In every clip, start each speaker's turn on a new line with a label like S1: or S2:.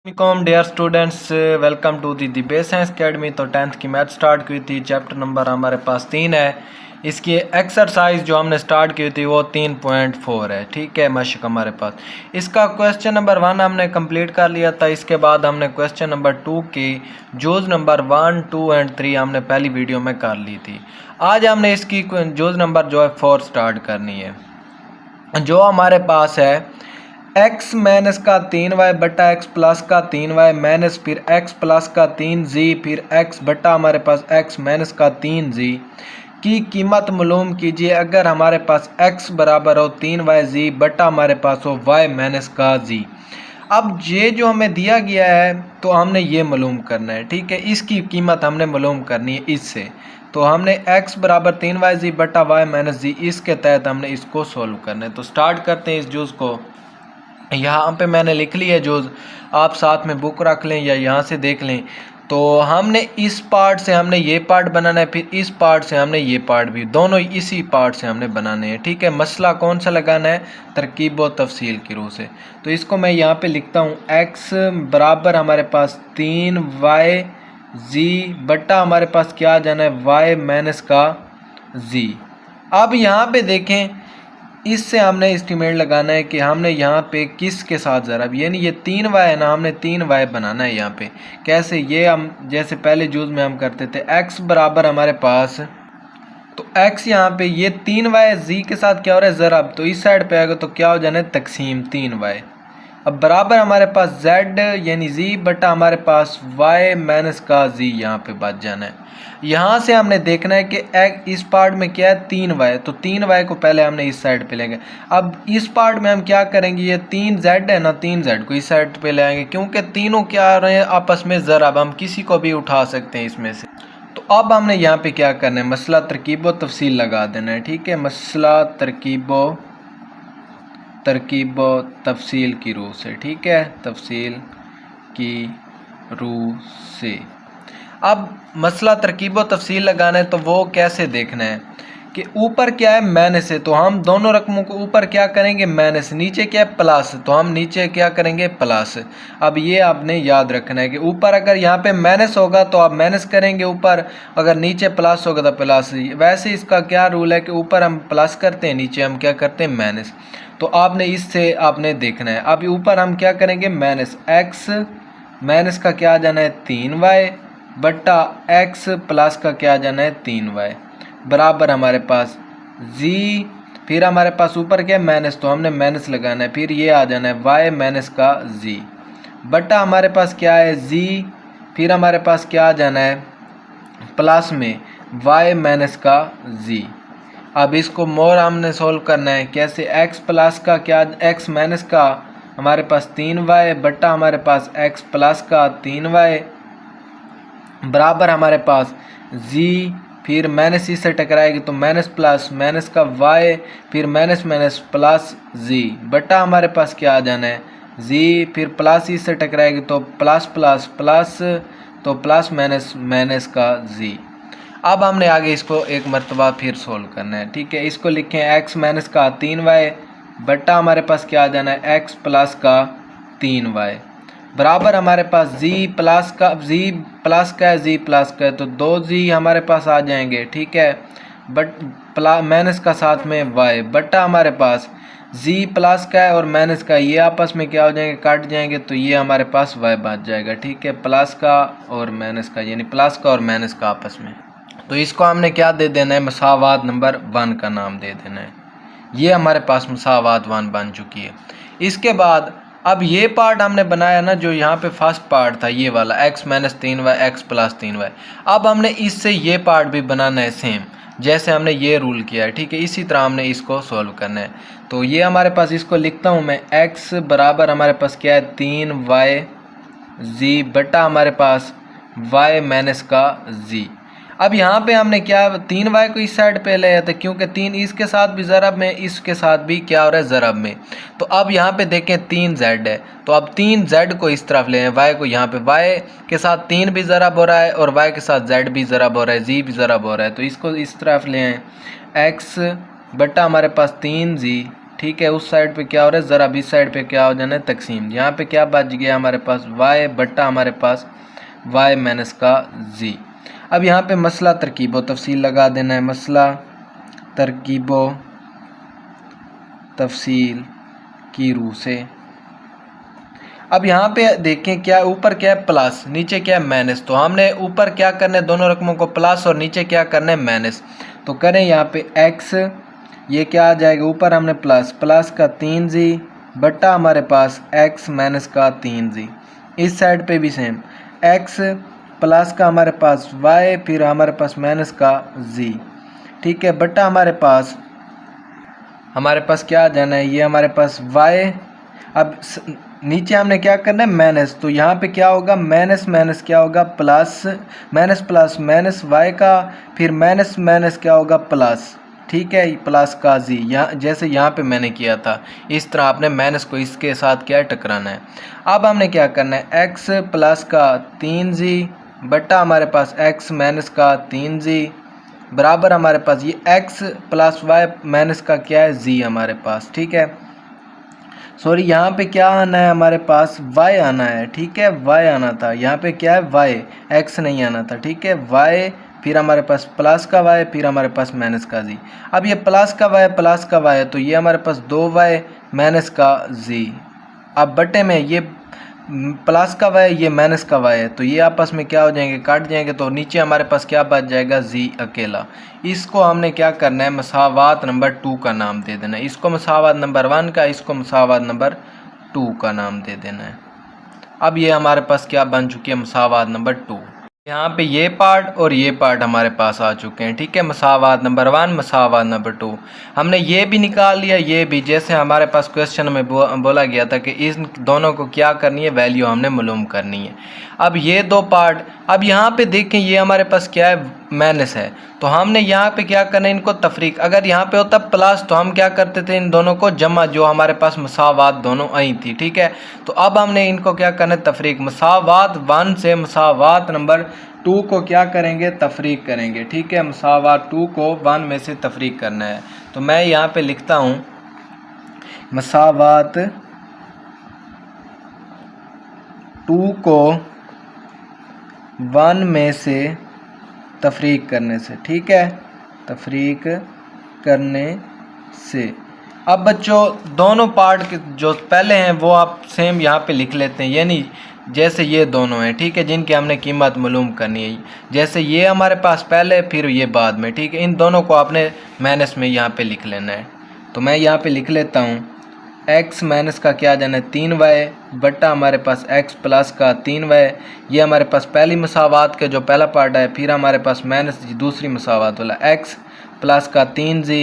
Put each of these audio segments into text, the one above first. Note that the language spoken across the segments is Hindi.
S1: वालेकुम dear students, welcome to the base science academy. तो 10th की मैथ स्टार्ट की थी। चैप्टर नंबर हमारे पास 3 है। इसकी एक्सरसाइज जो हमने स्टार्ट की थी वो 3.4 है। ठीक है, मशक हमारे पास इसका क्वेश्चन नंबर 1 हमने कंप्लीट कर लिया था। इसके बाद हमने क्वेश्चन नंबर 2 की जोज नंबर 1, 2 एंड 3 हमने पहली वीडियो में कर ली थी। आज हमने इसकी जोज नंबर जो है 4 स्टार्ट करनी है। जो हमारे पास है x माइनस का 3y बटा x प्लस का 3y माइनस फिर x प्लस का 3z फिर x बटा हमारे पास x माइनस का 3z की कीमत मालूम कीजिए अगर हमारे पास x बराबर हो 3yz बटा हमारे पास हो y माइनस का z। अब ये जो हमें दिया गया है तो हमने ये मालूम करना है। ठीक है, इसकी कीमत हमने मालूम करनी है इससे। तो हमने x बराबर 3yz बटा y माइनस z इसके तहत हमने इसको सॉल्व करना है। तो स्टार्ट करते हैं इस जूस को। यहाँ पे मैंने लिख लिया है, जो आप साथ में बुक रख लें या यहाँ से देख लें। तो हमने इस पार्ट से हमने ये पार्ट बनाना है, फिर इस पार्ट से हमने ये पार्ट भी, दोनों इसी पार्ट से हमने बनाने हैं। ठीक है, मसला कौन सा लगाना है? तरकीब व तफसील की रूह से। तो इसको मैं यहाँ पे लिखता हूँ x बराबर हमारे पास 3yz बटा हमारे पास क्या आ जाना है y माइनस का z। अब यहाँ पे देखें, इससे हमने एस्टिमेट लगाना है कि हमने यहाँ पे किस के साथ ज़रा, यानी ये 3y है ना, हमने 3y बनाना है यहाँ पे। कैसे? ये हम जैसे पहले जूज़ में हम करते थे x बराबर हमारे पास, तो x यहाँ पे ये 3y z के साथ क्या हो रहा है ज़रब, तो इस साइड पे आएगा तो क्या हो जाना है तकसीम 3y। अब बराबर हमारे पास z यानी z बटा हमारे पास y माइनस का z यहाँ पे बच जाना है। यहाँ से हमने देखना है कि इस पार्ट में क्या है 3y, तो 3y को पहले हमने इस साइड पे लेंगे। अब इस पार्ट में हम क्या करेंगे, ये 3z है ना, 3z को इस साइड पे ले आएंगे क्योंकि तीनों क्या आ रहे हैं आपस में ज़रब, हम किसी को भी उठा सकते हैं इसमें से। तो अब हमने यहाँ पे क्या करना है, मसला तरकीब व तफसील लगा देना है। ठीक है, मसला तरकीब तफसील की रूह से। ठीक है, तफसील की रूह से। अब मसला तरकीब व तफसील लगाना है तो वो कैसे देखना है कि ऊपर क्या है माइनस है, तो हम दोनों रकमों को ऊपर क्या करेंगे माइनस, नीचे क्या है प्लस, तो हम नीचे क्या करेंगे प्लस। अब ये आपने याद रखना है कि ऊपर अगर यहाँ पे माइनस होगा तो आप माइनस करेंगे ऊपर, अगर नीचे प्लस होगा तो प्लस। वैसे इसका क्या रूल है कि ऊपर हम प्लस करते हैं, नीचे हम क्या करते हैं माइनस। तो आपने इससे आपने देखना है। अब ऊपर हम क्या करेंगे माइनस x माइनस का क्या आ जाना है 3y बट्टा x प्लस का क्या आ जाना है 3y बराबर हमारे पास z, फिर हमारे पास ऊपर क्या है माइनस, तो हमने माइनस लगाना है, फिर ये आ जाना है y माइनस का z बट्टा हमारे पास क्या है z, फिर हमारे पास क्या आ जाना है प्लस में y माइनस का z। अब इसको मोर हमने सोल्व करना है कैसे, x प्लस का क्या, x माइनस का हमारे पास 3y बट्टा हमारे पास x प्लस का 3y बराबर हमारे पास z, फिर माइनस इससे टकराएगी तो माइनस प्लस माइनस का y, फिर माइनस माइनस प्लस z बट्टा हमारे पास क्या आ जाना है z, फिर प्लस इससे टकराएगी तो प्लस प्लस प्लस, तो प्लस माइनस माइनस का z। अब हमने आगे इसको एक मरतबा फिर सोल्व करना है। ठीक है, इसको लिखें x माइनस का 3y बट्टा हमारे पास क्या आ जाना है x प्लस का 3y बराबर हमारे पास z प्लस का, z प्लस का है z प्लस का है तो 2z हमारे पास आ जाएंगे। ठीक है, बट माइनस का साथ में y बट्टा हमारे पास z प्लस का है और माइनस का, ये आपस में क्या हो जाएंगे काट जाएंगे, तो ये हमारे पास y बच जाएगा। ठीक है, प्लस का और माइनस का, यानी प्लस का और माइनस का आपस में। तो इसको हमने क्या दे देना है, मसावात नंबर 1 का नाम दे देना है। ये हमारे पास मसावात 1 बन चुकी है। इसके बाद अब ये पार्ट हमने बनाया ना, जो यहाँ पे फर्स्ट पार्ट था ये वाला x minus 3y x plus 3y। अब हमने इससे ये पार्ट भी बनाना है सेम, जैसे हमने ये रूल किया है। ठीक है, इसी तरह हमने इसको सॉल्व करना है। तो ये हमारे पास, इसको लिखता हूँ मैं, x बराबर हमारे पास क्या है 3yz बटा हमारे पास y माइनस का z। अब यहाँ पे हमने क्या 3y को इस साइड पे ले आते क्योंकि 3 इसके साथ भी ज़रब में, इसके साथ भी क्या हो रहा है ज़रब में। तो अब यहाँ पे देखें 3z है, तो अब 3z को इस तरफ ले आए, y को यहाँ पे, y के साथ 3 भी ज़रब हो रहा है और y के साथ z भी ज़रब हो रहा है, z भी ज़रब हो रहा है, तो इसको इस तरफ ले आए x बट्टा हमारे पास 3z। ठीक है, उस साइड पे क्या हो रहा है ज़रा, इस साइड पे क्या हो जाना है तकसीम। यहाँ पे क्या बच गया हमारे पास y बट्टा हमारे पास y माइनस का z। अब यहाँ पे मसला तरकीबो तफसील लगा देना है, मसला तरकीबो तफसील की रूह से। अब यहाँ पे देखें क्या ऊपर क्या है प्लस, नीचे क्या है माइनस, तो हमने ऊपर क्या करना है दोनों रकमों को प्लस और नीचे क्या करना है माइनस। तो करें यहाँ पे x, ये क्या आ जाएगा ऊपर हमने प्लस का 3z बट्टा हमारे पास x माइनस का 3z। इस साइड पे भी सेम x प्लस का हमारे पास y फिर हमारे पास माइनस का z, ठीक है, बट्टा हमारे पास क्या आ जाना है, ये हमारे पास y। अब नीचे हमने क्या करना है माइनस, तो यहाँ पे क्या होगा माइनस माइनस क्या होगा plus, minus plus minus y का फिर माइनस माइनस क्या होगा प्लस, ठीक है, प्लस का z। यहाँ जैसे यहाँ पे मैंने किया था इस तरह आपने माइनस को इसके साथ क्या टकराना है। अब हमने क्या करना है x प्लस का 3z बट्टा हमारे पास x माइनस का 3z बराबर हमारे पास ये x प्लस y माइनस का क्या है z हमारे पास, ठीक है, सॉरी यहाँ पे क्या आना है हमारे पास y आना है, ठीक है, y आना था, यहाँ पे क्या है y, x नहीं आना था, ठीक है, y फिर हमारे पास प्लस का y फिर हमारे पास माइनस का z। अब ये प्लस का y है तो ये हमारे पास 2y माइनस का z। अब बटे में ये प्लस का y ये माइनस का y है तो ये आपस में क्या हो जाएंगे काट जाएंगे, तो नीचे हमारे पास क्या बच जाएगा z अकेला। इसको हमने क्या करना है मसावात नंबर 2 का नाम दे देना है, इसको मसावात नंबर 1 का, इसको मसावात नंबर 2 का नाम दे देना है। अब ये हमारे पास क्या बन चुकी है मसावात नंबर 2। यहाँ पे ये पार्ट और ये पार्ट हमारे पास आ चुके हैं, ठीक है, मसावात नंबर 1 मसावात नंबर 2। हमने ये भी निकाल लिया, ये भी, जैसे हमारे पास क्वेश्चन में बोला गया था कि इन दोनों को क्या करनी है वैल्यू हमने मालूम करनी है। अब ये दो पार्ट, अब यहाँ पे देखें ये हमारे पास क्या है माइनस है, तो हमने यहाँ पे क्या करना है इनको तफरीक, अगर यहाँ पे होता प्लस तो हम क्या करते थे इन दोनों को जमा, जो हमारे पास मसावात दोनों आई थी, ठीक है। तो अब हमने इनको क्या करना है तफरीक, मसावात 1 से मसावात नंबर 2 को क्या करेंगे तफरीक करेंगे, ठीक है, मसावात 2 को 1 में से तफरीक करना है। तो मैं यहाँ पे लिखता हूँ मसावात 2 को 1 में से तफरीक करने से, ठीक है, तफरीक करने से। अब बच्चों दोनों पार्ट के जो पहले हैं वो आप सेम यहाँ पे लिख लेते हैं, यानी जैसे ये दोनों हैं, ठीक है, जिनकी हमने कीमत मालूम करनी है, जैसे ये हमारे पास पहले फिर ये बाद में, ठीक है, इन दोनों को आपने माइनस में यहाँ पे लिख लेना है। तो मैं यहाँ पे लिख लेता हूँ x माइनस का क्या जाना है 3y बट्टा हमारे पास x प्लस का 3y, ये हमारे पास पहली मसावात के जो पहला पार्ट है, फिर हमारे पास माइनस दूसरी मसावात वाला x प्लस का 3z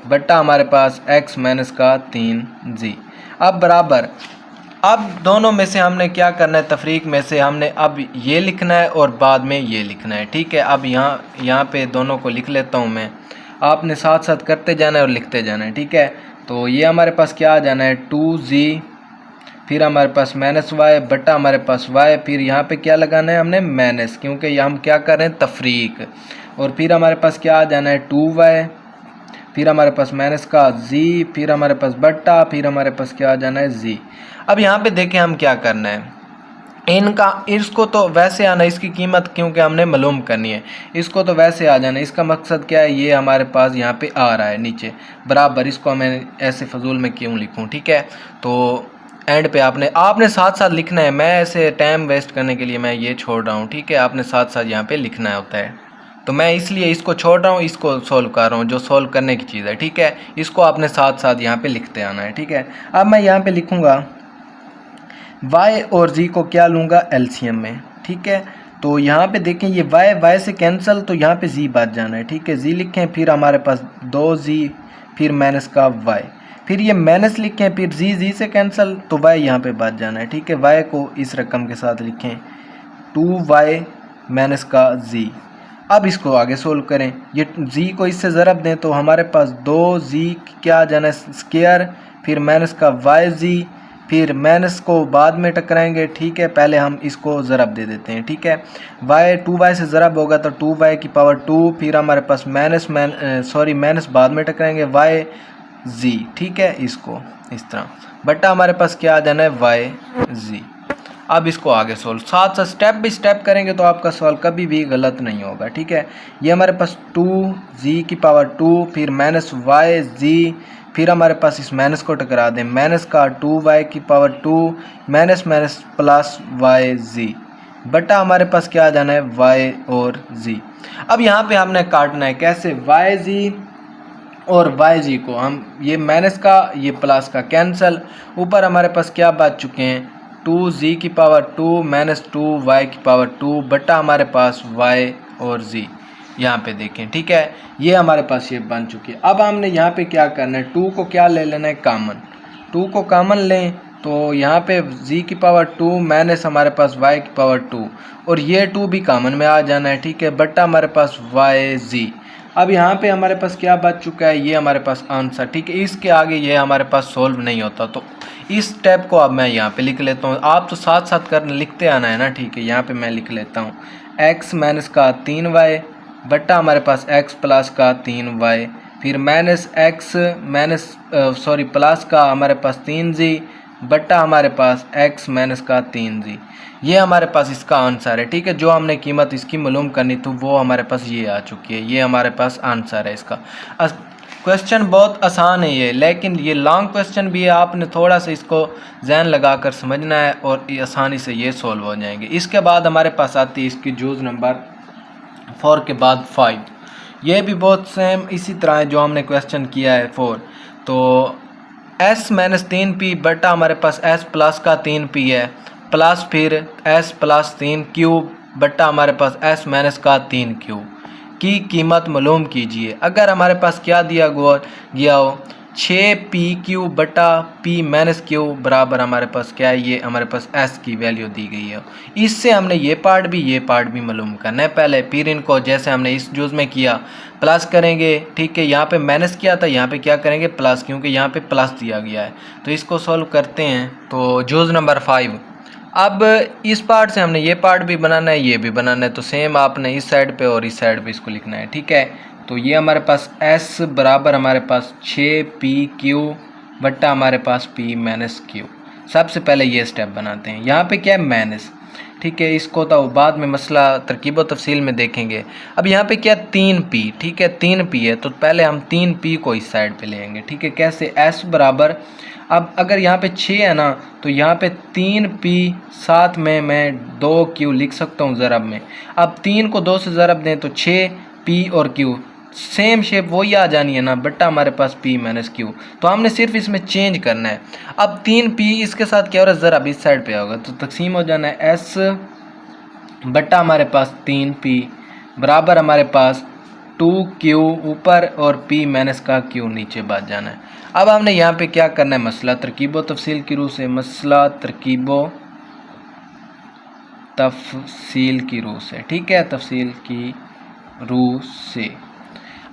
S1: बट्टा हमारे पास x माइनस का 3z। अब बराबर, अब दोनों में से हमने क्या करना है तफरीक में से हमने अब ये लिखना है और बाद में ये लिखना है, ठीक है। अब यहाँ पे दोनों को लिख लेता हूँ मैं, आपने साथ साथ करते जाना है और लिखते जाना है, ठीक है। तो ये हमारे पास क्या आ जाना है 2z फिर हमारे पास माइनस y बट्टा हमारे पास y, फिर यहाँ पे क्या लगाना है हमने माइनस, क्योंकि हम क्या कर रहे हैं तफरीक, और फिर हमारे पास क्या आ जाना है 2y फिर हमारे पास माइनस का z फिर हमारे पास बट्टा फिर हमारे पास क्या आ जाना है z। अब यहाँ पे देखें हम क्या करना है, इनका इसको तो वैसे आना, इसकी कीमत क्योंकि हमने मालूम करनी है, इसको तो वैसे आ जाना। इसका मकसद क्या है, ये हमारे पास यहाँ पे आ रहा है नीचे बराबर, इसको मैं ऐसे फजूल में क्यों लिखूँ, ठीक है। तो एंड पे आपने साथ साथ लिखना है, मैं ऐसे टाइम वेस्ट करने के लिए मैं ये छोड़ रहा हूँ, ठीक है, आपने साथ साथ यहाँ पे लिखना होता है। तो मैं इसलिए इसको छोड़ रहा हूँ, इसको सोल्व कर रहा हूँ, जो सोल्व करने की चीज़ है, ठीक है, इसको आपने साथ साथ यहाँ पे लिखते आना है, ठीक है। अब मैं यहाँ पे लिखूँगा y और z को क्या लूँगा एलसीएम में, ठीक है। तो यहाँ पे देखें ये y से कैंसिल, तो यहाँ पे z बच जाना है, ठीक है, z लिखें फिर हमारे पास 2z फिर माइनस का y, फिर ये माइनस लिखें फिर z से कैंसिल, तो y यहाँ पे बच जाना है, ठीक है। y को इस रकम के साथ लिखें 2y माइनस का z। अब इसको आगे सोल्व करें, ये z को इससे ज़रब दें तो हमारे पास 2z क्या आ जाना है स्क्वायर फिर माइनस का yz, फिर माइनस को बाद में टकराएंगे, ठीक है, पहले हम इसको ज़रब दे देते हैं, ठीक है। y 2y से ज़रब होगा तो 2y की पावर 2 फिर हमारे पास माइनस बाद में टकराएंगे y जी, ठीक है, इसको इस तरह बटा हमारे पास क्या आ जाना है वाई जी। अब इसको आगे सोल्व साथ साथ स्टेप बाई स्टेप करेंगे तो आपका सवाल कभी भी गलत नहीं होगा, ठीक है। ये हमारे पास 2 जी की पावर 2 फिर माइनस वाई जी, फिर हमारे पास इस माइनस को टकरा दें, माइनस का 2 की power 2 minus minus plus Y जी बटा हमारे पास क्या आ जाना है वाई और जी। अब यहाँ पे हमने काटना है कैसे, वाई जी और वाई जी को हम ये माइनस का ये प्लस का कैंसिल, ऊपर हमारे पास क्या बच चुके हैं 2 की पावर 2 माइनस 2 की पावर 2 बटा हमारे पास वाई और जी। यहाँ पे देखें, ठीक है, ये हमारे पास ये बन चुकी है। अब हमने यहाँ पे क्या करना है, 2 को क्या ले लेना है कॉमन, 2 को कॉमन लें तो यहाँ पे जी की पावर 2 माइनस हमारे पास वाई की पावर 2 और ये 2 भी कॉमन में आ जाना है, ठीक है, बटा हमारे पास वाई जी। अब यहाँ पे हमारे पास क्या बच चुका है, ये हमारे पास आंसर, ठीक है। इसके आगे ये हमारे पास सोल्व नहीं होता, तो इस स्टेप को अब मैं यहाँ पे लिख लेता हूँ, आप तो साथ साथ कर लिखते आना है ना, ठीक है। यहाँ पे मैं लिख लेता हूँ x माइनस का 3y बटा हमारे पास x प्लस का 3y फिर minus x minus sorry plus का हमारे पास 3g बटा हमारे पास x माइनस का 3g। ये हमारे पास इसका आंसर है, ठीक है। जो हमने कीमत इसकी मालूम करनी थी वो हमारे पास ये आ चुकी है, ये हमारे पास आंसर है इसका। क्वेश्चन बहुत आसान है ये, लेकिन ये लॉन्ग क्वेश्चन भी है, आपने थोड़ा सा इसको जहन लगा कर समझना है और आसानी से ये सॉल्व हो जाएंगे। इसके बाद हमारे पास आती है इसकी जूज़ नंबर 4 के बाद 5, ये भी बहुत सेम इसी तरह है जो हमने क्वेश्चन किया है 4। तो s माइनस 3p बटा हमारे पास s प्लस का 3p है प्लस फिर s प्लस 3 क्यूब बटा हमारे पास s माइनस का 3 क्यूब की कीमत मालूम कीजिए। अगर हमारे पास क्या दिया गया हो 6p क्यूब बटा p माइनस क्यूब बराबर हमारे पास क्या है, ये हमारे पास s की वैल्यू दी गई है। इससे हमने ये पार्ट भी मालूम करना है पहले, फिर इनको जैसे हमने इस जूज़ में किया प्लस करेंगे, ठीक है। यहाँ पे माइनस किया था, यहाँ पे क्या करेंगे प्लस, क्योंकि यहाँ पे प्लस दिया गया है। तो इसको सॉल्व करते हैं। तो जूज़ नंबर 5, अब इस पार्ट से हमने ये पार्ट भी बनाना है, ये भी बनाना है, तो सेम आपने इस साइड पे और इस साइड पे इसको लिखना है, ठीक है। तो ये हमारे पास s बराबर हमारे पास 6p क्यू बट्टा हमारे पास p माइनस क्यू। सबसे पहले ये स्टेप बनाते हैं, यहाँ पे क्या है माइनस, ठीक है। इसको तो बाद में मसला तरकीब व तफसील में देखेंगे। अब यहाँ पे क्या 3p, ठीक है, 3p है, तो पहले हम 3p को इस साइड पे लेंगे, ठीक है। कैसे, s बराबर, अब अगर यहाँ पे 6 है ना, तो यहाँ पे 3p साथ में मैं 2q लिख सकता हूँ ज़रब में। अब 3 को 2 से ज़रब दें तो 6p और q सेम शेप वही आ जानी है ना, बट्टा हमारे पास p माइनस q। तो हमने सिर्फ इसमें चेंज करना है। अब 3p इसके साथ क्या हो रहा है, ज़रब इस साइड पे होगा तो तकसीम हो जाना है s बट्टा हमारे पास 3p बराबर हमारे पास 2q ऊपर और p माइनस का q नीचे बच जाना है। अब हमने यहाँ पे क्या करना है, मसला तरकीब व तफसील की रूह से, मसला तरकीब व तफसील की रूह से, ठीक है, तफसील की रूह से।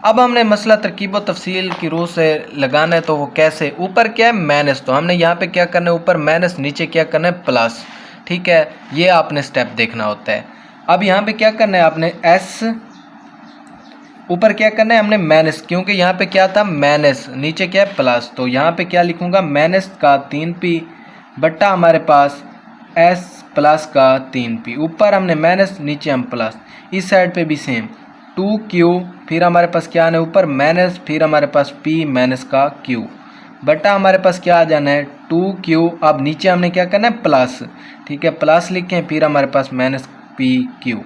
S1: अब हमने मसला तरकीब व तफसील की रूह से लगाना है, तो वो कैसे, ऊपर क्या है माइनस, तो हमने यहाँ पे क्या करना है ऊपर माइनस, नीचे क्या करना है प्लस, ठीक है। ये आपने स्टेप देखना होता है। अब यहाँ पे क्या करना है आपने s ऊपर क्या करना है हमने माइनस, क्योंकि यहाँ पे क्या था माइनस, नीचे क्या है प्लस, तो यहाँ पे क्या लिखूंगा माइनस का 3p बट्टा हमारे पास s प्लस का 3p। ऊपर हमने माइनस, नीचे हम प्लस, इस साइड पे भी सेम 2q, फिर हमारे पास क्या आना है ऊपर माइनस, फिर हमारे पास p माइनस का q बट्टा हमारे पास क्या आ जाना है 2q। अब नीचे हमने क्या करना है प्लस, ठीक है, प्लस लिखें, फिर हमारे पास माइनस pq।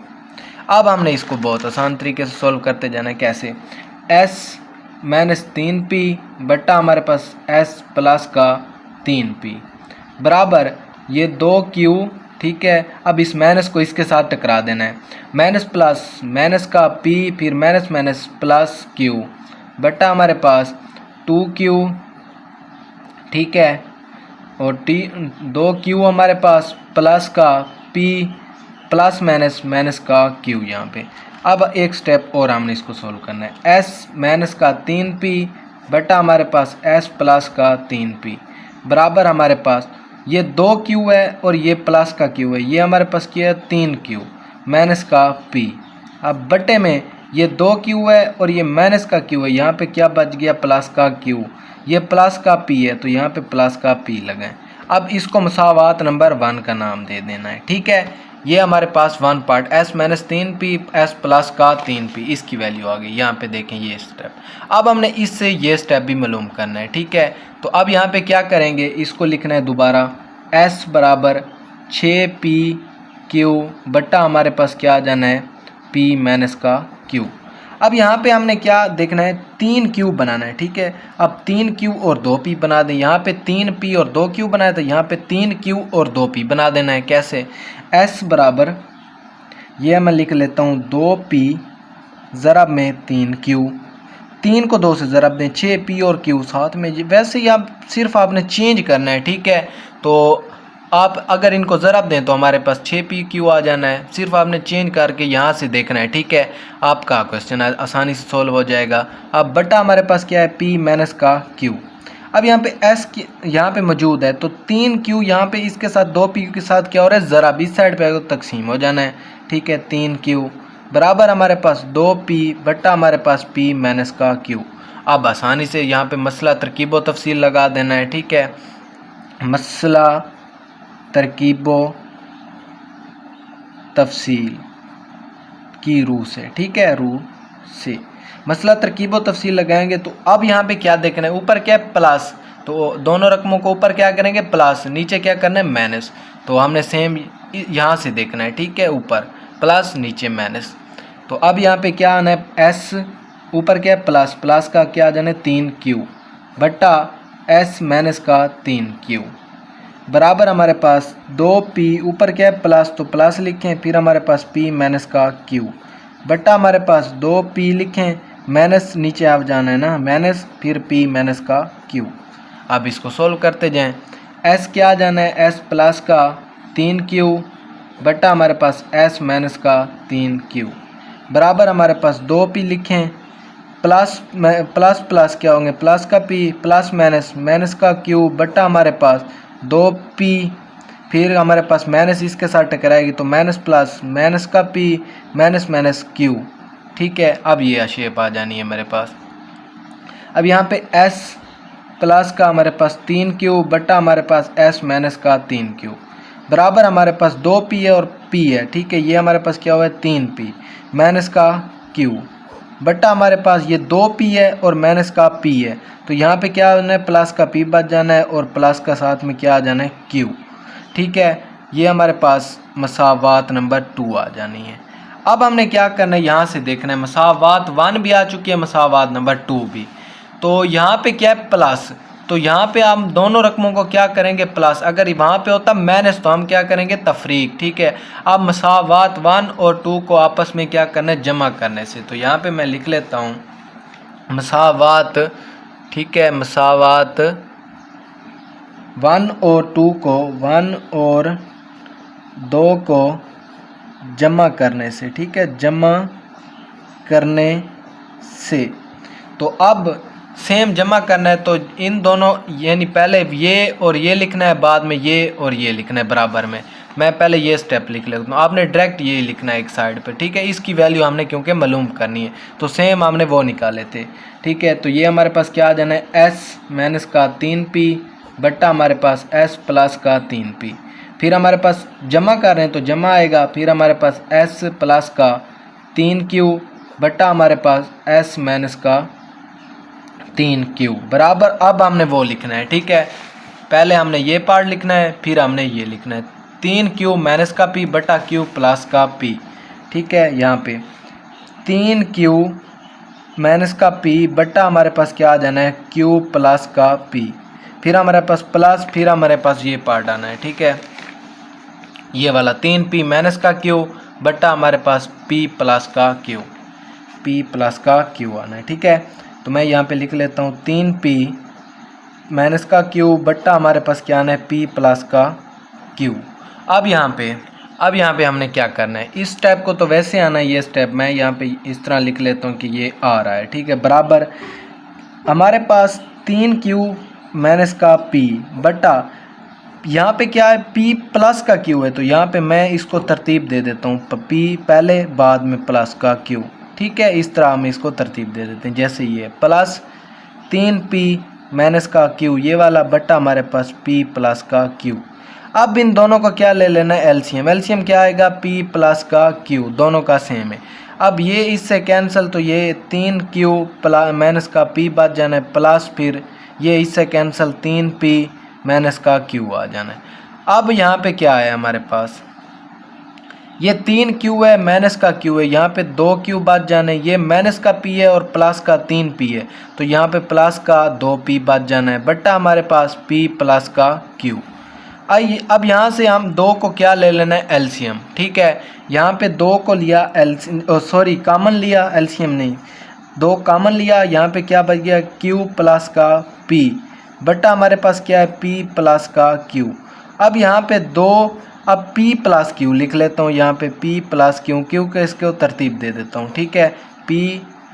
S1: अब हमने इसको बहुत आसान तरीके से सॉल्व करते जाना है। कैसे, s माइनस 3p बट्टा हमारे पास s प्लस का 3p बराबर ये 2q, ठीक है। अब इस माइनस को इसके साथ टकरा देना है, माइनस प्लस माइनस का p फिर माइनस माइनस प्लस q बट्टा हमारे पास 2q, ठीक है, और 2q हमारे पास प्लस का p प्लस माइनस माइनस का q यहाँ पे। अब एक स्टेप और हमने इसको सोल्व करना है, s माइनस का 3p बटा हमारे पास s प्लस का 3p बराबर हमारे पास ये 2q है और ये प्लस का q है, ये हमारे पास क्या है 3q माइनस का p। अब बटे में ये 2q है और ये माइनस का q है, यहाँ पे क्या बच गया प्लस का q, ये प्लस का पी है तो यहाँ पे प्लस का पी लगाएं। अब इसको मसावात नंबर 1 का नाम दे देना है, ठीक है। ये हमारे पास 1 part s minus 3p s plus का 3p, इसकी वैल्यू आ गई। यहाँ पे देखें ये स्टेप। अब हमने इससे ये स्टेप भी मालूम करना है, ठीक है। तो अब यहाँ पे क्या करेंगे, इसको लिखना है दोबारा s बराबर 6pq बट्टा हमारे पास क्या आ जाना है p माइनस का q। अब यहाँ पे हमने क्या देखना है, 3q बनाना है, ठीक है। अब 3q और 2p बना दें। यहाँ पे 3p और 2q बनाया तो यहाँ पे 3q और 2p बना देना है। कैसे, s बराबर ये मैं लिख लेता हूँ 2p ज़रब में 3q, 3 को 2 से ज़रब दें, 6p और q साथ में। वैसे ही आप सिर्फ आपने चेंज करना है, ठीक है। तो आप अगर इनको ज़रब दें तो हमारे पास 6pq आ जाना है। सिर्फ आपने चेंज करके यहाँ से देखना है, ठीक है। आपका क्वेश्चन आसानी से सोल्व हो जाएगा। अब बटा हमारे पास क्या है, p माइनस का q। अब यहाँ पे s यहाँ पे मौजूद है तो 3q यहाँ पे इसके साथ 2p के साथ क्या हो रहा है, ज़रब इस साइड पे तकसीम हो जाना है, ठीक है। 3q बराबर हमारे पास 2p बटा हमारे पास p माइनस का q। अब आसानी से यहाँ पे मसला तरकीब व तफसील लगा देना है, ठीक है। मसला तरकीबो तफसील की रूह से, ठीक है, रूह से मसला तरकीबो तफसील लगाएंगे। तो अब यहाँ पे क्या देखना है, ऊपर क्या है प्लस, तो दोनों रकमों को ऊपर क्या करेंगे प्लस, नीचे क्या करना है माइनस। तो हमने सेम यहाँ से देखना है, ठीक है, ऊपर प्लस नीचे माइनस। तो अब यहाँ पे क्या आना है, एस ऊपर क्या है प्लस, प्लस का क्या आ जाना है 3q बट्टा एस माइनस का 3q बराबर हमारे पास 2p ऊपर क्या है प्लस तो प्लस लिखें, फिर हमारे पास p माइनस का q बट्टा हमारे पास 2p लिखें, माइनस नीचे आप जाना है ना माइनस, फिर p माइनस का q। अब इसको सोल्व करते जाएं। s क्या आ जाना है, s प्लस का 3q बट्टा हमारे पास s माइनस का 3q बराबर हमारे पास 2p लिखें, प्लस प्लस प्लस क्या होंगे प्लस का p प्लस माइनस माइनस का q बट्टा हमारे पास 2p, फिर हमारे पास माइनस इसके साथ टकराएगी तो माइनस प्लस माइनस का p माइनस माइनस q, ठीक है। अब ये शेप आ जानी है मेरे पास। अब यहाँ पे s प्लस का हमारे पास 3q बट्टा हमारे पास s माइनस का 3q बराबर हमारे पास 2p है और p है, ठीक है। ये हमारे पास क्या हुआ है 3p माइनस का q बट्टा हमारे पास ये 2p है और माइनस का p है। तो यहाँ पे क्या होना है प्लस का p बच जाना है और प्लस का साथ में क्या आ जाना है q, ठीक है। ये हमारे पास मसावात नंबर 2 आ जानी है। अब हमने क्या करना है, यहाँ से देखना है मसावात 1 भी आ चुकी है, मसावात नंबर 2 भी। तो यहाँ पे क्या है प्लस, तो यहाँ पे हम दोनों रकमों को क्या करेंगे प्लस, अगर वहाँ पे होता माइनस तो हम क्या करेंगे तफरीक, ठीक है। अब मसावात 1 और 2 को आपस में क्या करना है जमा करने से। तो यहाँ पे मैं लिख लेता हूँ मसावात, ठीक है, मसावात 1 और 2 को 1 और 2 को जमा करने से, ठीक है, जमा करने से। तो अब सेम जमा करना है तो इन दोनों यानी पहले ये और ये लिखना है, बाद में ये और ये लिखना है बराबर में। मैं पहले ये स्टेप लिख लेता हूँ, आपने डायरेक्ट ये लिखना है एक साइड पे, ठीक है। इसकी वैल्यू हमने क्योंकि मालूम करनी है तो सेम हमने वो निकाले थे, ठीक है। तो ये हमारे पास क्या आ जाना है s माइनस का 3p बट्टा हमारे पास s प्लस का 3p, फिर हमारे पास जमा कर रहे हैं तो जमा आएगा, फिर हमारे पास s प्लस का 3q बट्टा हमारे पास s माइनस का 3q बराबर। अब हमने वो लिखना है, ठीक है। पहले हमने ये पार्ट लिखना है, फिर हमने ये लिखना है 3q माइनस का p बटा q प्लस का p, ठीक है। यहाँ पे 3q माइनस का p बटा हमारे पास क्या आ जाना है q प्लस का p, फिर हमारे पास प्लस, फिर हमारे पास ये पार्ट आना है, ठीक है, ये वाला 3p माइनस का q बटा हमारे पास p प्लस का q, p प्लस का q आना है, ठीक है। तो मैं यहाँ पे लिख लेता हूँ 3p माइनस का q बट्टा हमारे पास क्या आना है p प्लस का q। अब यहाँ पे हमने क्या करना है, इस स्टेप को तो वैसे आना है, ये स्टेप मैं यहाँ पे इस तरह लिख लेता हूँ कि ये आ रहा है, ठीक है, बराबर हमारे पास 3q माइनस का p बट्टा यहाँ पे क्या है p प्लस का q है। तो यहाँ पे मैं इसको तरतीब दे देता हूँ, p पहले बाद में प्लस का q, ठीक है। इस तरह हम इसको तरतीब दे देते हैं, जैसे ये प्लस 3p माइनस का क्यू ये वाला बट्टा हमारे पास p प्लस का क्यू। अब इन दोनों का क्या ले लेना है एलसीएम। एलसीएम क्या आएगा p प्लस का क्यू, दोनों का सेम है। अब ये इससे कैंसिल, तो ये 3q माइनस का p बच जाना है, प्लस फिर ये इससे कैंसिल 3p माइनस का q आ जाना है। अब यहाँ पे क्या है हमारे पास, ये 3q है माइनस का q है, यहाँ पे 2q बच जाना है, ये माइनस का p है और प्लस का 3p है, तो यहाँ पे प्लस का 2p बच जाना है, बट्टा हमारे पास p प्लस का q। आइए अब यहाँ से हम 2 को क्या ले लेना है एलसीएम। ठीक है, यहाँ पे 2 को लिया कॉमन लिया, एलसीएम नहीं, 2 कॉमन लिया, यहाँ पे क्या बच गया q प्लस का p, बट्टा हमारे पास क्या है p प्लस का q। अब यहाँ पे 2, अब p प्लस q लिख लेता हूँ, यहाँ पे p प्लस q, के इसको तरतीब दे देता हूँ। ठीक है, p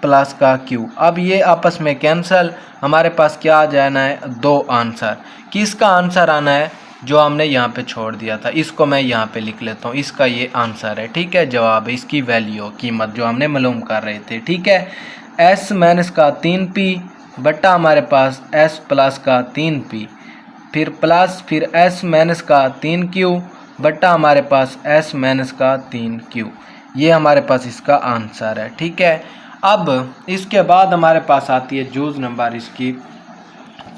S1: प्लस का q। अब ये आपस में कैंसल, हमारे पास क्या आ जाना है 2 आंसर। किसका आंसर आना है, जो हमने यहाँ पे छोड़ दिया था, इसको मैं यहाँ पे लिख लेता हूँ, इसका ये आंसर है। ठीक है, जवाब है, इसकी वैल्यू कीमत जो हमने मालूम कर रहे थे। ठीक है, s माइनस का 3p बट्टा हमारे पास s प्लस का 3p, फिर प्लस फिर s माइनस का 3q बट्टा हमारे पास s माइनस का 3q, ये हमारे पास इसका आंसर है। ठीक है, अब इसके बाद हमारे पास आती है जूज नंबर इसकी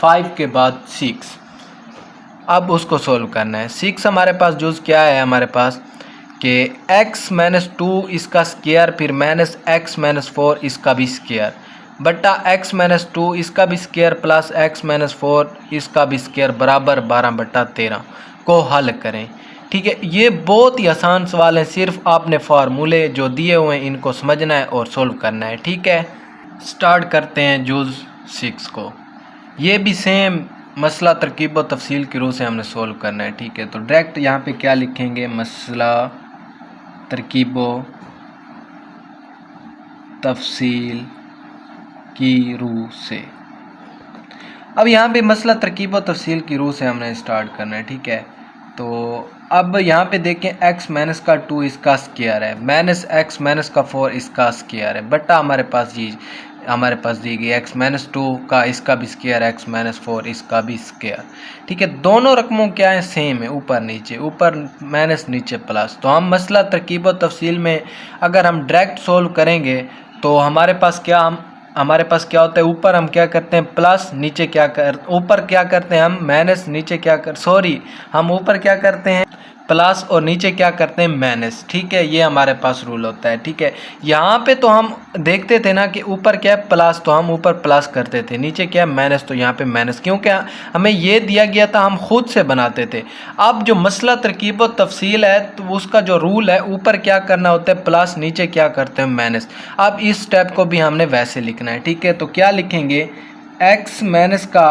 S1: 5 के बाद 6। अब उसको सोल्व करना है। 6 हमारे पास जूज क्या है, हमारे पास कि x माइनस 2 इसका स्क्वायर फिर माइनस x माइनस 4 इसका भी स्क्वायर बट्टा x माइनस 2 इसका भी स्क्वायर प्लस x माइनस 4 इसका भी स्क्वायर बराबर 12/13 को हल करें। ठीक है, ये बहुत ही आसान सवाल है, सिर्फ आपने फार्मूले जो दिए हुए हैं इनको समझना है और सोल्व करना है। ठीक है, स्टार्ट करते हैं जूज 6 को। ये भी सेम मसला तरकीब व तफसील की रूह से हमने सोल्व करना है। ठीक है, तो डायरेक्ट यहाँ पे क्या लिखेंगे, मसला तरकीब व तफसील की रूह से। अब यहाँ पे मसला तरकीब व तफसील की रूह से हमने स्टार्ट करना है। ठीक है, तो अब यहाँ पे देखें x माइनस का 2 इसका स्क्वायर है, माइनस x माइनस का 4 इसका स्क्वायर है, बट्टा हमारे पास दी गई x माइनस 2 का इसका भी स्क्वायर, x माइनस 4 इसका भी स्क्वायर। ठीक है, दोनों रकमों क्या है सेम है, ऊपर नीचे, ऊपर माइनस नीचे प्लस। तो हम मसला तरकीब व तफसील में अगर हम डायरेक्ट सोल्व करेंगे तो हमारे पास क्या होता है, ऊपर हम क्या करते हैं प्लस, नीचे ऊपर क्या करते हैं हम माइनस, नीचे हम ऊपर क्या करते हैं प्लस और नीचे क्या करते हैं माइनस। ठीक है, ये हमारे पास रूल होता है। ठीक है, यहाँ पे तो हम देखते थे ना कि ऊपर क्या है प्लस, तो हम ऊपर प्लस करते थे, नीचे क्या है माइनस, तो यहाँ पे माइनस, क्योंकि हमें ये दिया गया था, हम खुद से बनाते थे। अब जो मसला तरकीब व तफसील है तो उसका जो रूल है, ऊपर क्या करना होता है प्लस, नीचे क्या करते हैं माइनस। अब इस स्टेप को भी हमने वैसे लिखना है। ठीक है, तो क्या लिखेंगे, x माइनस का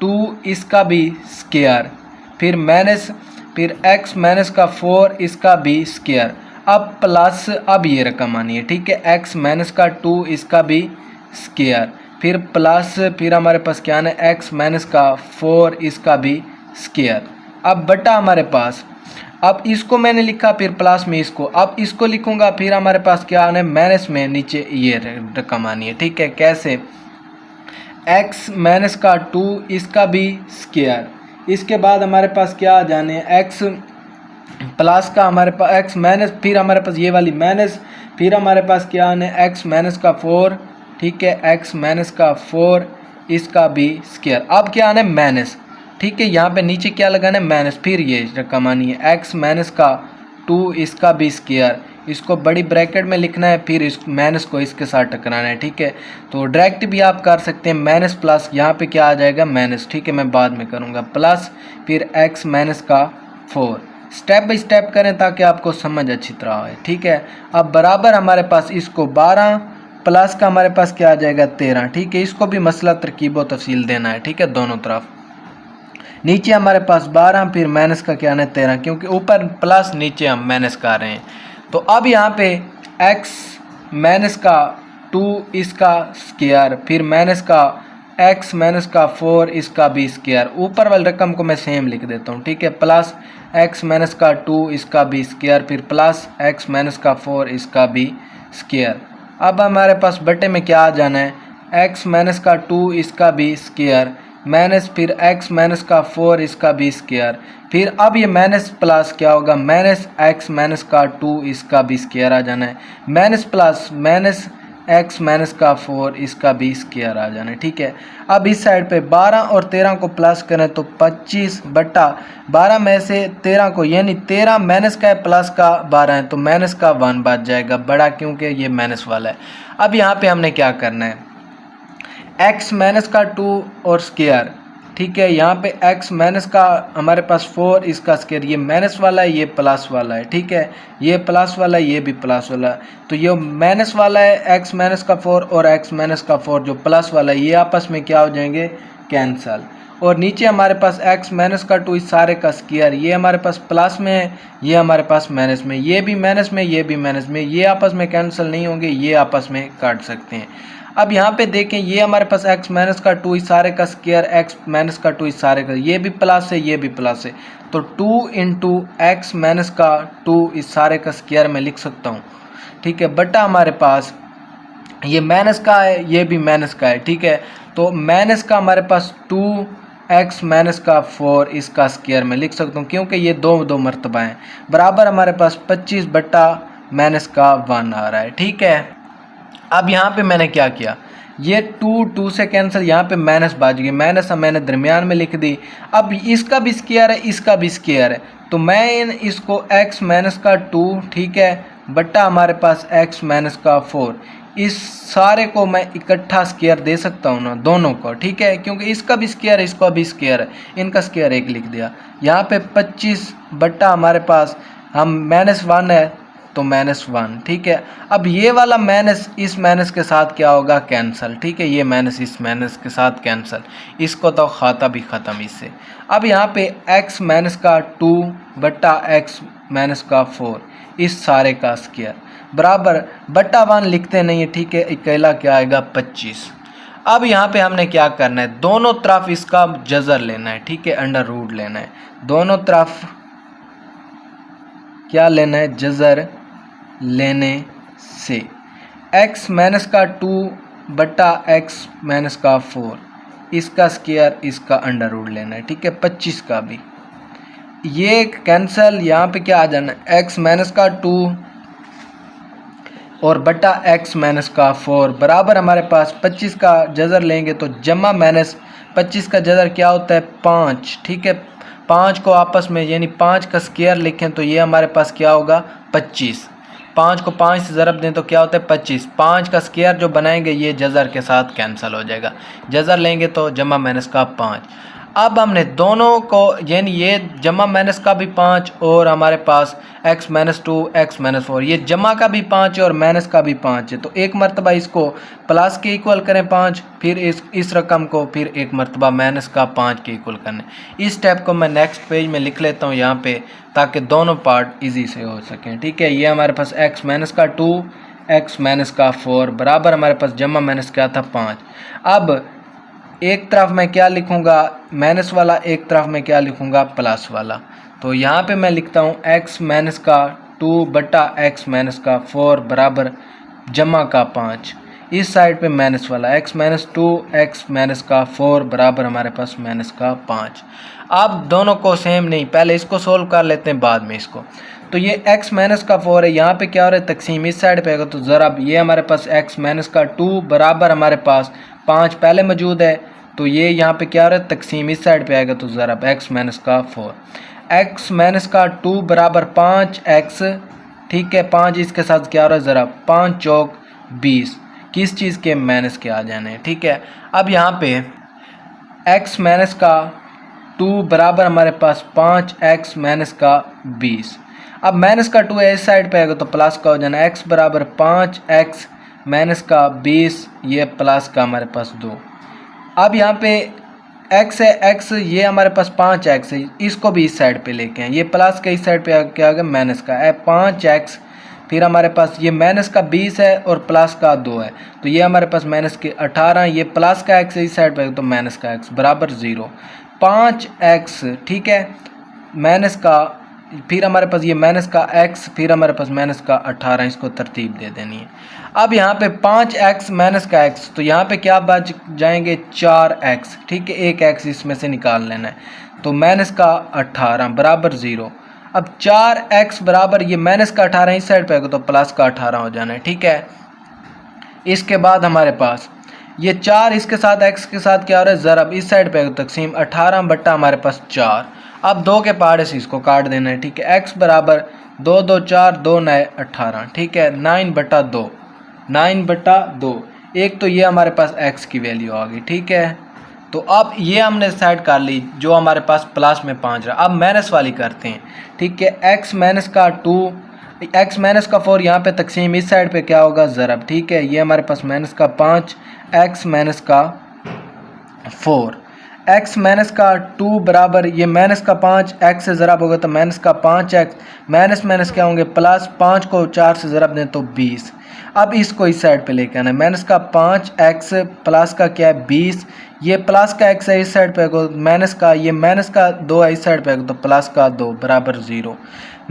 S1: 2 इसका भी स्क्वायर फिर माइनस फिर x माइनस का 4 इसका भी स्क्वायर, अब प्लस, अब ये रकम आनी है। ठीक है, x माइनस का 2 इसका भी स्क्वायर फिर प्लस फिर हमारे पास क्या आना है x माइनस का 4 इसका भी स्क्वायर, अब बटा हमारे पास, अब इसको मैंने लिखा फिर प्लस में इसको, अब इसको लिखूंगा, फिर हमारे पास क्या आना है माइनस में नीचे ये रकम आनी है। ठीक है, कैसे, x माइनस का 2 इसका भी स्क्वायर, इसके बाद हमारे पास क्या आ जाने हैं x प्लस का हमारे पास x माइनस, फिर हमारे पास ये वाली माइनस, फिर हमारे पास क्या आने x माइनस का 4। ठीक है, x माइनस का 4 इसका भी स्क्वायर, अब क्या आना है माइनस। ठीक है, यहाँ पे नीचे क्या लगाना है माइनस, फिर ये रकम आनी है x माइनस का 2 इसका भी स्क्वायर, इसको बड़ी ब्रैकेट में लिखना है, फिर इस माइनस को इसके साथ टकराना है। ठीक है, तो डायरेक्ट भी आप कर सकते हैं, माइनस प्लस, यहाँ पे क्या आ जाएगा माइनस। ठीक है, मैं बाद में करूँगा, प्लस फिर x माइनस का 4, स्टेप बाय स्टेप करें ताकि आपको समझ अच्छी तरह आए। ठीक है, अब बराबर हमारे पास इसको 12 प्लस का हमारे पास क्या आ जाएगा 13। ठीक है, इसको भी मसला तरकीब व तफसील देना है। ठीक है, दोनों तरफ, नीचे हमारे पास 12 फिर माइनस का क्या आना है 13, क्योंकि ऊपर प्लस नीचे हम माइनस कर रहे हैं। तो अब यहाँ पे x माइनस का 2 इसका स्क्वायर फिर माइनस का x माइनस का 4 इसका भी स्क्वायर, ऊपर वाली रकम को मैं सेम लिख देता हूँ। ठीक है, प्लस x माइनस का 2 इसका भी स्क्वायर फिर प्लस x माइनस का 4 इसका भी स्क्वायर। अब हमारे पास बटे में क्या आ जाना है x माइनस का 2 इसका भी स्क्वायर माइनस फिर एक्स माइनस का 4 इसका भी स्क्वायर, फिर अब ये माइनस प्लस क्या होगा, माइनस एक्स माइनस का 2 इसका भी स्क्वायर आ जाना है, minus plus minus x minus का 4 इसका भी स्क्वायर आ जाना है। ठीक है, अब इस साइड पे 12 और 13 को प्लस करें तो 25 बटा 12 में से 13 को, यानी 13 माइनस का है प्लस का 12 है तो माइनस का 1 बच जाएगा बड़ा, क्योंकि ये माइनस वाला है। अब यहाँ पे हमने क्या करना है, एक्स माइनस का 2 और स्क्वायर, ठीक है, यहाँ पे x माइनस का हमारे पास 4 इसका स्क्वायर, ये माइनस वाला है ये प्लस वाला है, ठीक है, ये प्लस वाला है ये भी प्लस वाला है, तो ये माइनस वाला है x माइनस का 4 और x माइनस का 4 जो प्लस वाला है ये आपस में क्या हो जाएंगे, कैंसल। और नीचे हमारे पास x माइनस का 2 इस सारे का स्क्वायर, ये हमारे पास प्लस में है ये हमारे पास माइनस में, ये भी माइनस में ये भी माइनस में, ये आपस में कैंसिल नहीं होंगे, ये आपस में काट सकते हैं। अब यहाँ पे देखें ये हमारे पास x माइनस का 2 इस सारे का स्क्वायर, x माइनस का 2 इस सारे का, ये भी प्लस है ये भी प्लस है, तो 2 इंटू एक्स माइनस का 2 इस सारे का स्क्वायर मैं लिख सकता हूँ, ठीक है, बटा हमारे पास ये माइनस का है ये भी माइनस का है, ठीक है, तो माइनस का हमारे पास 2x माइनस का 4 इसका स्क्वायर मैं लिख सकता हूँ, क्योंकि ये दो मरतबा हैं, बराबर हमारे पास 25 बटा माइनस का 1 आ रहा है। ठीक है, अब यहाँ पे मैंने क्या किया, ये 2 से कैंसिल, यहाँ पे माइनस बच गई, माइनस मैंने दरमियान में लिख दी। अब इसका भी स्क्वायर है इसका भी स्क्वायर है, तो मैं इसको x माइनस का 2, ठीक है, बट्टा हमारे पास x माइनस का 4, इस सारे को मैं इकट्ठा स्क्वायर दे सकता हूँ ना दोनों को, ठीक है, क्योंकि इसका भी स्क्वायर है इसका भी स्क्वायर है, इनका स्क्वायर 1 लिख दिया। यहाँ पे 25 बट्टा हमारे पास हम -1 है तो -1, ठीक है। अब ये वाला माइनस इस माइनस के साथ क्या होगा, कैंसिल, ठीक है, ये माइनस इस माइनस के साथ कैंसिल, इसको तो खाता भी ख़त्म इससे। अब यहाँ पे x माइनस का 2 बट्टा x माइनस का 4 इस सारे का स्क्वायर बराबर बट्टा 1 लिखते नहीं है, ठीक है, अकेला क्या आएगा 25। अब यहाँ पे हमने क्या करना है, दोनों तरफ इसका जज़र लेना है, ठीक है, अंडर रूट लेना है, दोनों तरफ क्या लेना है, जज़र लेने से x माइनस का 2 बटा x माइनस का 4 इसका स्क्वायर इसका अंडर रूट लेना है, ठीक है, 25 का भी ये कैंसिल, यहाँ पे क्या आ जाना है, x माइनस का 2 और बटा x माइनस का 4 बराबर हमारे पास 25 का जज़र लेंगे तो जमा माइनस 25 का जज़र क्या होता है 5, ठीक है, 5 को आपस में यानी 5 का स्क्वायर लिखें तो ये हमारे पास क्या होगा 25, 5 को 5 से ज़रब दें तो क्या होता है 25, 5 का स्क्वायर जो बनाएंगे ये जज़र के साथ कैंसिल हो जाएगा, जज़र लेंगे तो जमा माइनस का 5। अब हमने दोनों को यानी ये जमा माइनस का भी 5 और हमारे पास x माइनस 2 x माइनस 4 ये जमा का भी 5 है और माइनस का भी 5 है, तो एक मरतबा इसको प्लस के इक्वल करें 5, फिर इस रकम को फिर एक मरतबा माइनस का 5 के इक्वल करने। इस स्टेप को मैं नेक्स्ट पेज में लिख लेता हूँ यहाँ पे, ताकि दोनों पार्ट इजी से हो सकें। ठीक है, ये हमारे पास x माइनस का 2 x माइनस का 4 बराबर हमारे पास जमा माइनस क्या था 5। अब एक तरफ मैं क्या लिखूंगा माइनस वाला, एक तरफ मैं क्या लिखूंगा प्लस वाला, तो यहाँ पे मैं लिखता हूँ x माइनस का 2 बटा x माइनस का 4 बराबर जमा का 5, इस साइड पे माइनस वाला x माइनस 2 x माइनस का 4 बराबर हमारे पास माइनस का 5। अब दोनों को सेम नहीं, पहले इसको सोल्व कर लेते हैं बाद में इसको, तो ये x माइनस का 4 है, यहाँ पे क्या हो रहा है तकसीम इस साइड पे आएगा तो ज़रा ये हमारे पास x माइनस का 2 बराबर हमारे पास 5 पहले मौजूद है, तो ये यहाँ पे क्या हो रहा है तकसीम इस साइड पे आएगा तो ज़रा x माइनस का 4, x माइनस का 2 बराबर 5x, ठीक है, 5 इसके साथ क्या हो रहा है ज़रा 5 चौक 20, किस चीज़ के माइनस के आ जाने हैं। ठीक है, अब यहाँ पे x माइनस का 2 बराबर हमारे पास 5x माइनस का 20, अब माइनस का 2 है इस साइड पे आएगा तो प्लस का हो जाना, x बराबर 5x माइनस का 20, ये प्लस का हमारे पास 2। अब यहाँ पे x है, x ये हमारे पास 5x है, इसको भी इस साइड पे लेके हैं, ये प्लस का इस साइड पे क्या आ गया माइनस का है 5x, फिर हमारे पास ये माइनस का 20 है और प्लस का 2 है, तो ये हमारे पास माइनस के 18, ये प्लस का x है इस साइड पे तो माइनस का x बराबर 0, 5x, ठीक है, माइनस का फिर हमारे पास ये माइनस का x, फिर हमारे पास माइनस का 18, इसको तरतीब दे देनी है। अब यहाँ पे 5x माइनस का x, तो यहाँ पे क्या बच जाएंगे 4x, ठीक है, एक x इसमें से निकाल लेना है, तो माइनस का 18 बराबर 0। अब 4x बराबर ये माइनस का 18 इस साइड पे आएगा तो प्लस का 18 हो जाना है, ठीक है। इसके बाद हमारे पास ये 4 इसके साथ x के साथ क्या हो रहा है ज़रब, इस साइड पे तकसीम 18 बट्टा हमारे पास 4। अब 2 के पहाड़े से इसको काट देना है, ठीक है। x बराबर 2 2 4 2 9 18, ठीक है, 9 बट्टा 2, 9 बट्टा 2, एक तो ये हमारे पास x की वैल्यू आ गई, ठीक है। तो अब ये हमने साइड कर ली जो हमारे पास प्लस में 5 रहा। अब माइनस वाली करते हैं, ठीक है। x माइनस का 2, x माइनस का 4, यहाँ पे तकसीम इस साइड पे क्या होगा ज़रब, ठीक है। ये हमारे पास माइनस का 5, x माइनस का 4, x माइनस का 2 बराबर ये माइनस का 5, x से ज़रब होगा तो माइनस का 5x, माइनस माइनस क्या होंगे प्लस, 5 को 4 से ज़रब दें तो 20। अब इसको इस साइड पे लेके आना है, माइनस का 5x प्लस का क्या है 20, ये प्लस का x है इस साइड पे आएगा, माइनस का ये माइनस का 2 है इस साइड पे आएगा तो प्लस का 2 बराबर 0।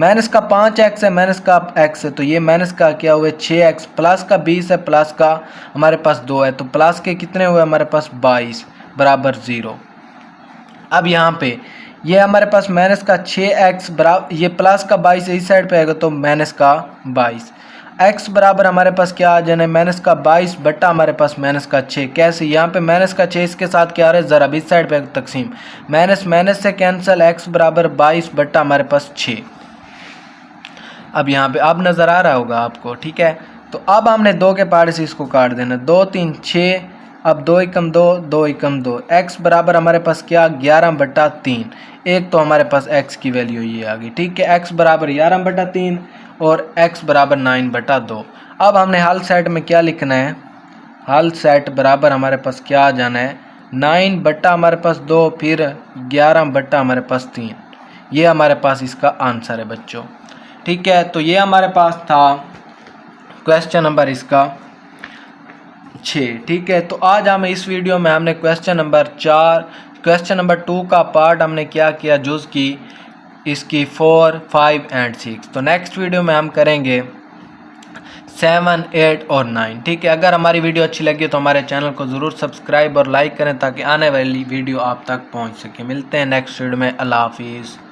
S1: माइनस का 5x है माइनस का x है तो ये माइनस का क्या हुए 6x, प्लस का 20 है प्लस का हमारे पास 2 है तो प्लस के कितने हुए हमारे पास 22 बराबर 0। अब यहाँ पे ये हमारे पास माइनस का 6x बराबर ये प्लस का 22 इस साइड पे आएगा तो माइनस का 22, x बराबर हमारे पास क्या आ जाना है माइनस का 22 बट्टा हमारे पास माइनस का 6। कैसे, यहाँ पे माइनस का 6 इसके साथ क्या आ रहा है ज़रब, इस साइड पे तकसीम, माइनस माइनस से कैंसिल, x बराबर 22 बट्टा हमारे पास 6। अब यहाँ पे अब नज़र आ रहा होगा आपको, ठीक है। तो अब हमने 2 के पहाड़े से इसको काट देना, 2 3 6, अब 2 एकम 2, 2 एकम 2, x बराबर हमारे पास क्या 11 बट्टा 3, एक तो हमारे पास x की वैल्यू ये आ गई, ठीक है। x बराबर 11 बट्टा 3 और x बराबर 9 बट्टा 2। अब हमने हल सेट में क्या लिखना है, हल सेट बराबर हमारे पास क्या आ जाना है 9 बट्टा हमारे पास 2 फिर 11 बट्टा हमारे पास 3, ये हमारे पास इसका आंसर है बच्चों, ठीक है। तो ये हमारे पास था क्वेश्चन नंबर इसका 6, ठीक है। तो आज हमें इस वीडियो में हमने क्वेश्चन नंबर 4, क्वेश्चन नंबर 2 का पार्ट हमने क्या किया जुज़ की इसकी 4, 5 एंड 6। तो नेक्स्ट वीडियो में हम करेंगे 7, 8 और 9, ठीक है। अगर हमारी वीडियो अच्छी लगी तो हमारे चैनल को ज़रूर सब्सक्राइब और लाइक करें ताकि आने वाली वीडियो आप तक पहुंच सके। मिलते हैं नेक्स्ट वीडियो में, अल्लाह हाफिज़।